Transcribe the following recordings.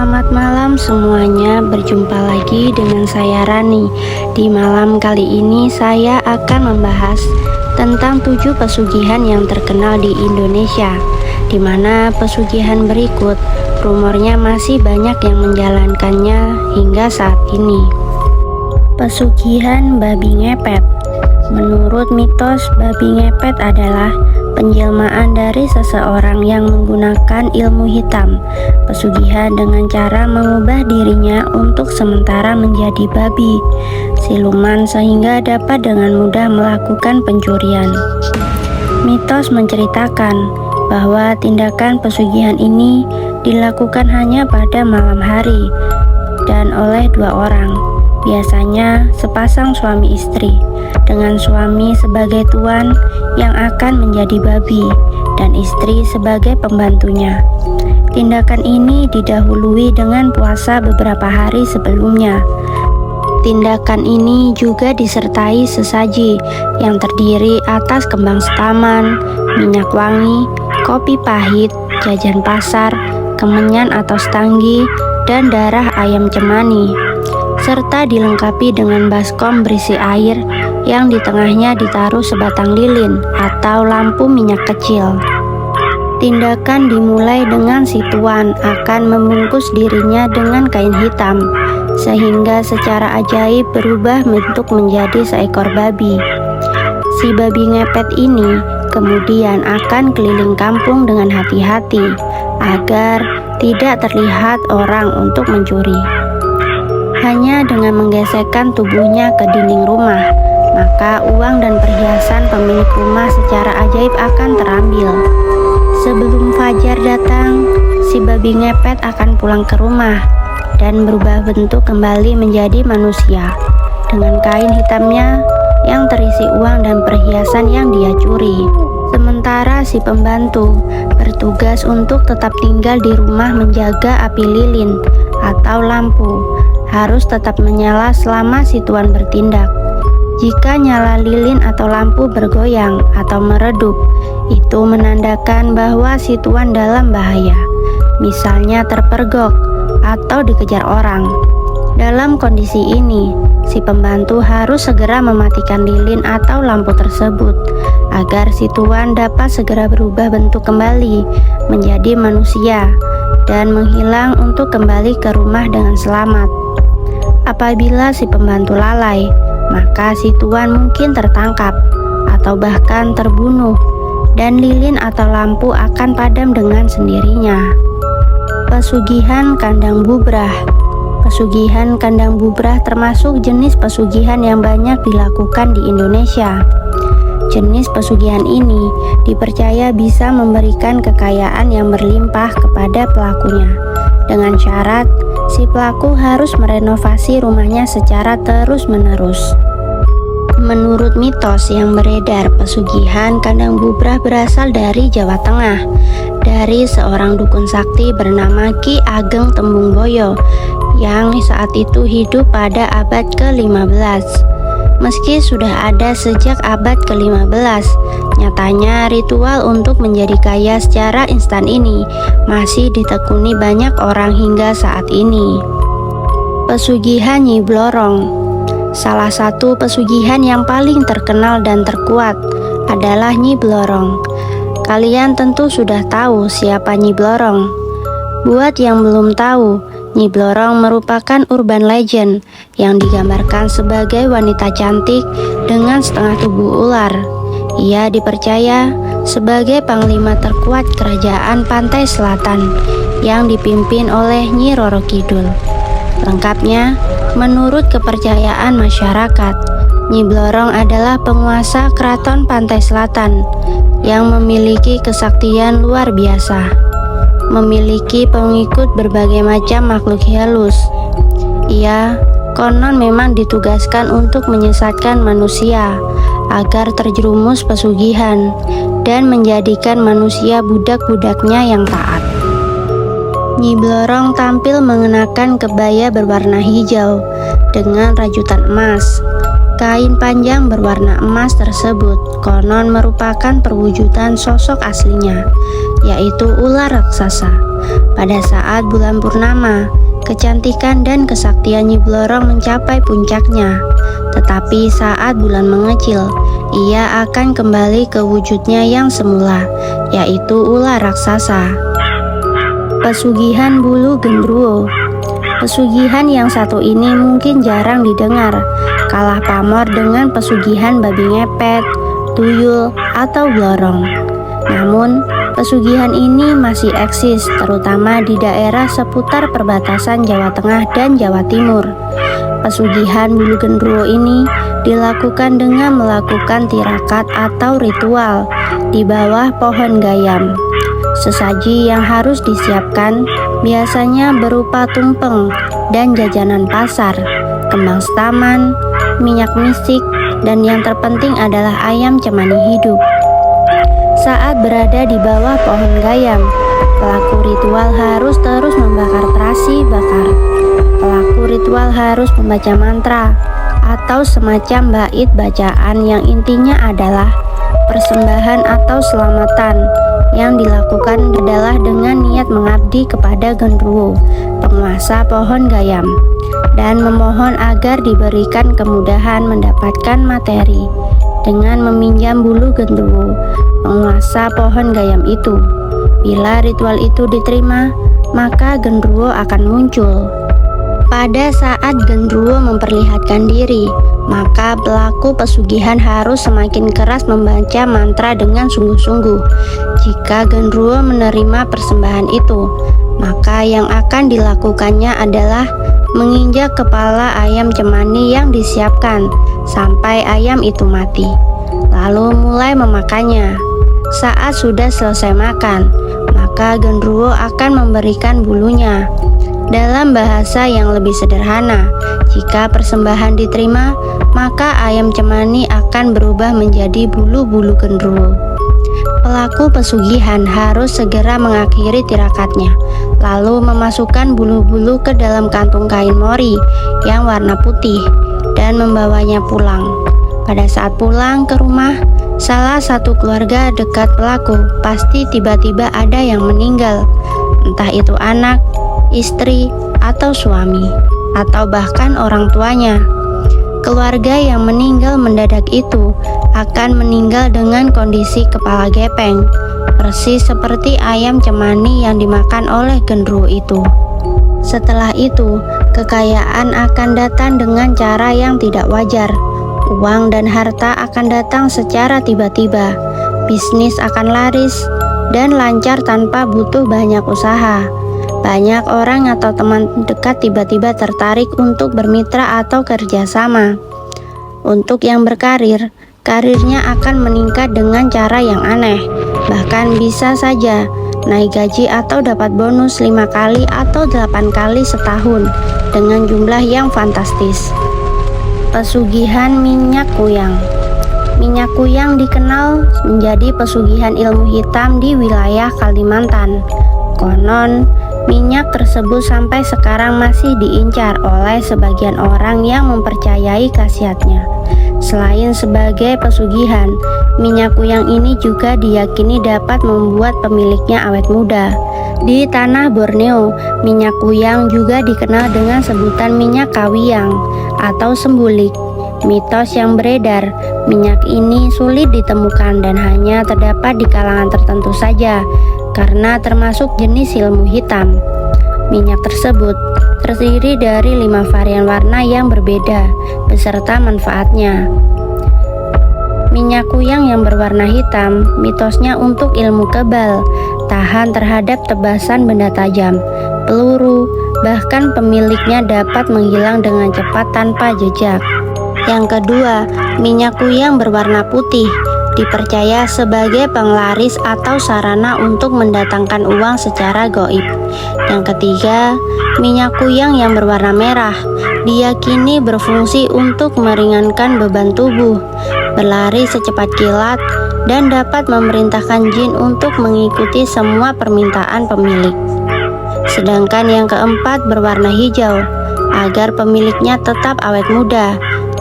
Selamat malam semuanya, berjumpa lagi dengan saya Rani. Di malam kali ini saya akan membahas tentang 7 pesugihan yang terkenal di Indonesia, di mana pesugihan berikut rumornya masih banyak yang menjalankannya hingga saat ini. Pesugihan babi ngepet. Menurut mitos, babi ngepet adalah penjelmaan dari seseorang yang menggunakan ilmu hitam pesugihan dengan cara mengubah dirinya untuk sementara menjadi babi siluman sehingga dapat dengan mudah melakukan pencurian. Mitos menceritakan bahwa tindakan pesugihan ini dilakukan hanya pada malam hari dan oleh 2 orang, biasanya sepasang suami istri, dengan suami sebagai tuan yang akan menjadi babi dan istri sebagai pembantunya. Tindakan ini didahului dengan puasa beberapa hari sebelumnya. Tindakan ini juga disertai sesaji yang terdiri atas kembang setaman, minyak wangi, kopi pahit, jajan pasar, kemenyan atau stanggi, dan darah ayam cemani, serta dilengkapi dengan baskom berisi air yang di tengahnya ditaruh sebatang lilin atau lampu minyak kecil. Tindakan dimulai dengan si tuan akan membungkus dirinya dengan kain hitam, sehingga secara ajaib berubah bentuk menjadi seekor babi. Si babi ngepet ini kemudian akan keliling kampung dengan hati-hati agar tidak terlihat orang untuk mencuri. Hanya dengan menggesekkan tubuhnya ke dinding rumah, maka uang dan perhiasan pemilik rumah secara ajaib akan terambil. Sebelum fajar datang, si babi ngepet akan pulang ke rumah dan berubah bentuk kembali menjadi manusia dengan kain hitamnya yang terisi uang dan perhiasan yang dia curi. Sementara si pembantu bertugas untuk tetap tinggal di rumah menjaga api lilin atau lampu harus tetap menyala selama si tuan bertindak. Jika nyala lilin atau lampu bergoyang atau meredup, itu menandakan bahwa si tuan dalam bahaya, misalnya terpergok atau dikejar orang. Dalam kondisi ini, si pembantu harus segera mematikan lilin atau lampu tersebut agar si tuan dapat segera berubah bentuk kembali menjadi manusia dan menghilang untuk kembali ke rumah dengan selamat. Apabila si pembantu lalai, maka si tuan mungkin tertangkap atau bahkan terbunuh dan lilin atau lampu akan padam dengan sendirinya. Pesugihan kandang bubrah. Pesugihan kandang bubrah termasuk jenis pesugihan yang banyak dilakukan di Indonesia. Jenis pesugihan ini dipercaya bisa memberikan kekayaan yang berlimpah kepada pelakunya dengan syarat si pelaku harus merenovasi rumahnya secara terus-menerus. Menurut mitos yang beredar, pesugihan kandang bubrah berasal dari Jawa Tengah, dari seorang dukun sakti bernama Ki Ageng Tembung Boyo yang saat itu hidup pada abad ke-15. Meski sudah ada sejak abad ke-15, nyatanya ritual untuk menjadi kaya secara instan ini masih ditekuni banyak orang hingga saat ini. Pesugihan Nyi Blorong. Salah satu pesugihan yang paling terkenal dan terkuat adalah Nyi Blorong. Kalian tentu sudah tahu siapa Nyi Blorong. Buat yang belum tahu, Nyi Blorong merupakan urban legend yang digambarkan sebagai wanita cantik dengan setengah tubuh ular. Ia dipercaya sebagai panglima terkuat kerajaan pantai selatan yang dipimpin oleh Nyi Roro Kidul. Lengkapnya, menurut kepercayaan masyarakat, Nyi Blorong adalah penguasa keraton pantai selatan yang memiliki kesaktian luar biasa. Memiliki pengikut berbagai macam makhluk halus. Ia konon memang ditugaskan untuk menyesatkan manusia agar terjerumus pesugihan dan menjadikan manusia budak-budaknya yang taat. Nyi Blorong tampil mengenakan kebaya berwarna hijau dengan rajutan emas. Kain panjang berwarna emas tersebut konon merupakan perwujudan sosok aslinya, yaitu ular raksasa. Pada saat bulan purnama, kecantikan dan kesaktian Nyi Blorong mencapai puncaknya. Tetapi saat bulan mengecil, ia akan kembali ke wujudnya yang semula, yaitu ular raksasa. Pesugihan Bulu Gendruwo. Pesugihan yang satu ini mungkin jarang didengar, kalah pamor dengan pesugihan babi ngepet, tuyul, atau blorong. Namun, pesugihan ini masih eksis, terutama di daerah seputar perbatasan Jawa Tengah dan Jawa Timur. Pesugihan Bulu Gendruwo ini dilakukan dengan melakukan tirakat atau ritual di bawah pohon gayam. Sesaji yang harus disiapkan biasanya berupa tumpeng dan jajanan pasar, kembang setaman, minyak misik, dan yang terpenting adalah ayam cemani hidup. Saat berada di bawah pohon gayam, pelaku ritual harus terus membakar terasi bakar. Pelaku ritual harus membaca mantra atau semacam bait bacaan yang intinya adalah persembahan atau selamatan. Yang dilakukan adalah dengan niat mengabdi kepada Gendruwo, penguasa pohon gayam, dan memohon agar diberikan kemudahan mendapatkan materi dengan meminjam bulu Gendruwo, penguasa pohon gayam itu. Bila ritual itu diterima, maka Gendruwo akan muncul. Pada saat Gendruwo memperlihatkan diri, maka pelaku pesugihan harus semakin keras membaca mantra dengan sungguh-sungguh. Jika Gendruwo menerima persembahan itu, maka yang akan dilakukannya adalah menginjak kepala ayam cemani yang disiapkan sampai ayam itu mati, lalu mulai memakannya. Saat sudah selesai makan, maka Gendruwo akan memberikan bulunya. Dalam bahasa yang lebih sederhana, jika persembahan diterima, maka ayam cemani akan berubah menjadi bulu-bulu Gendruwo. Pelaku pesugihan harus segera mengakhiri tirakatnya, lalu memasukkan bulu-bulu ke dalam kantung kain mori yang warna putih dan membawanya pulang. Pada saat pulang ke rumah, salah satu keluarga dekat pelaku pasti tiba-tiba ada yang meninggal, entah itu anak, istri, atau suami, atau bahkan orang tuanya. Keluarga yang meninggal mendadak itu akan meninggal dengan kondisi kepala gepeng, persis seperti ayam cemani yang dimakan oleh Gendruwo itu. Setelah itu, kekayaan akan datang dengan cara yang tidak wajar. Uang dan harta akan datang secara tiba-tiba. Bisnis akan laris dan lancar tanpa butuh banyak usaha. Banyak orang atau teman dekat tiba-tiba tertarik untuk bermitra atau kerjasama. Untuk yang berkarir, karirnya akan meningkat dengan cara yang aneh. Bahkan bisa saja naik gaji atau dapat bonus 5 kali atau 8 kali setahun dengan jumlah yang fantastis. Pesugihan minyak kuyang. Minyak kuyang dikenal menjadi pesugihan ilmu hitam di wilayah Kalimantan. Konon, minyak tersebut sampai sekarang masih diincar oleh sebagian orang yang mempercayai khasiatnya. Selain sebagai pesugihan, minyak kuyang ini juga diyakini dapat membuat pemiliknya awet muda. Di tanah Borneo, minyak kuyang juga dikenal dengan sebutan minyak kawiyang atau sembulik. Mitos yang beredar, minyak ini sulit ditemukan dan hanya terdapat di kalangan tertentu saja karena termasuk jenis ilmu hitam. Minyak tersebut terdiri dari 5 varian warna yang berbeda beserta manfaatnya. Minyak kuyang yang berwarna hitam mitosnya untuk ilmu kebal, tahan terhadap tebasan benda tajam, peluru, bahkan pemiliknya dapat menghilang dengan cepat tanpa jejak. Yang kedua, minyak kuyang berwarna putih dipercaya sebagai penglaris atau sarana untuk mendatangkan uang secara gaib. Yang ketiga, minyak kuyang yang berwarna merah diyakini berfungsi untuk meringankan beban tubuh, berlari secepat kilat, dan dapat memerintahkan jin untuk mengikuti semua permintaan pemilik. Sedangkan yang keempat berwarna hijau, agar pemiliknya tetap awet muda,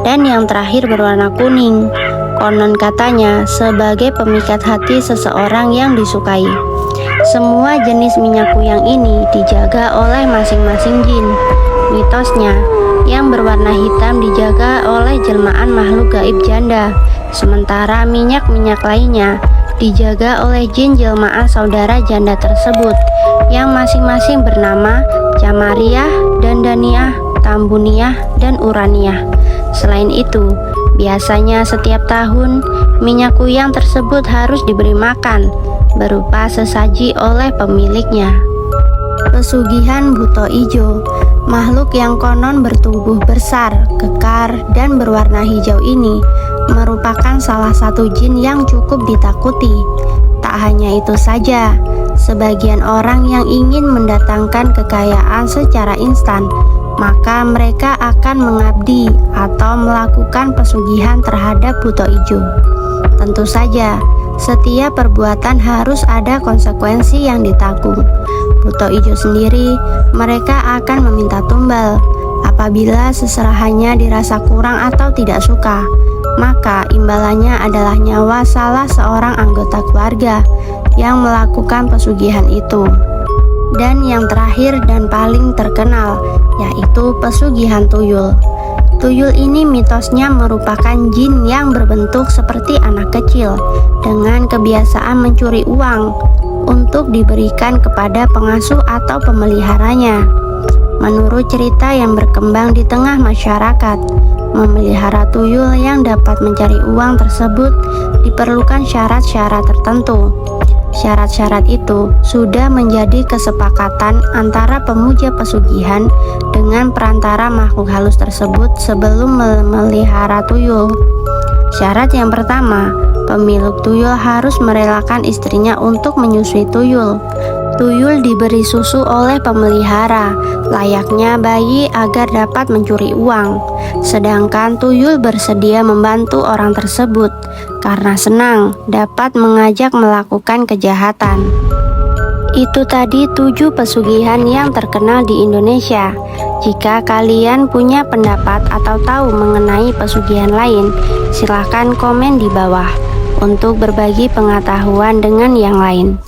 dan yang terakhir berwarna kuning. Konon katanya sebagai pemikat hati seseorang yang disukai. Semua jenis minyak kuyang ini dijaga oleh masing-masing jin. Mitosnya, yang berwarna hitam dijaga oleh jelmaan makhluk gaib janda, sementara minyak-minyak lainnya dijaga oleh jin jelmaan saudara janda tersebut, yang masing-masing bernama Jamariah, Dandaniah, Tambuniah, dan Uraniah. Selain itu, biasanya setiap tahun minyak kuyang tersebut harus diberi makan berupa sesaji oleh pemiliknya. Pesugihan Buto Ijo, makhluk yang konon bertubuh besar, kekar, dan berwarna hijau ini merupakan salah satu jin yang cukup ditakuti. Tak hanya itu saja, sebagian orang yang ingin mendatangkan kekayaan secara instan, maka mereka akan mengabdi atau melakukan pesugihan terhadap Buto Ijo. Tentu saja, setiap perbuatan harus ada konsekuensi yang ditanggung. Buto Ijo sendiri, mereka akan meminta tumbal. Apabila seserahannya dirasa kurang atau tidak suka, maka imbalannya adalah nyawa salah seorang anggota keluarga yang melakukan pesugihan itu. Dan yang terakhir dan paling terkenal, yaitu pesugihan tuyul. Tuyul ini mitosnya merupakan jin yang berbentuk seperti anak kecil dengan kebiasaan mencuri uang untuk diberikan kepada pengasuh atau pemeliharanya. Menurut cerita yang berkembang di tengah masyarakat, memelihara tuyul yang dapat mencari uang tersebut diperlukan syarat-syarat tertentu. Syarat-syarat itu sudah menjadi kesepakatan antara pemuja pesugihan dengan perantara makhluk halus tersebut sebelum memelihara tuyul. Syarat yang pertama, pemilik tuyul harus merelakan istrinya untuk menyusui tuyul. Tuyul diberi susu oleh pemelihara, layaknya bayi agar dapat mencuri uang. Sedangkan tuyul bersedia membantu orang tersebut karena senang dapat mengajak melakukan kejahatan. Itu tadi 7 pesugihan yang terkenal di Indonesia. Jika kalian punya pendapat atau tahu mengenai pesugihan lain, silahkan komen di bawah untuk berbagi pengetahuan dengan yang lain.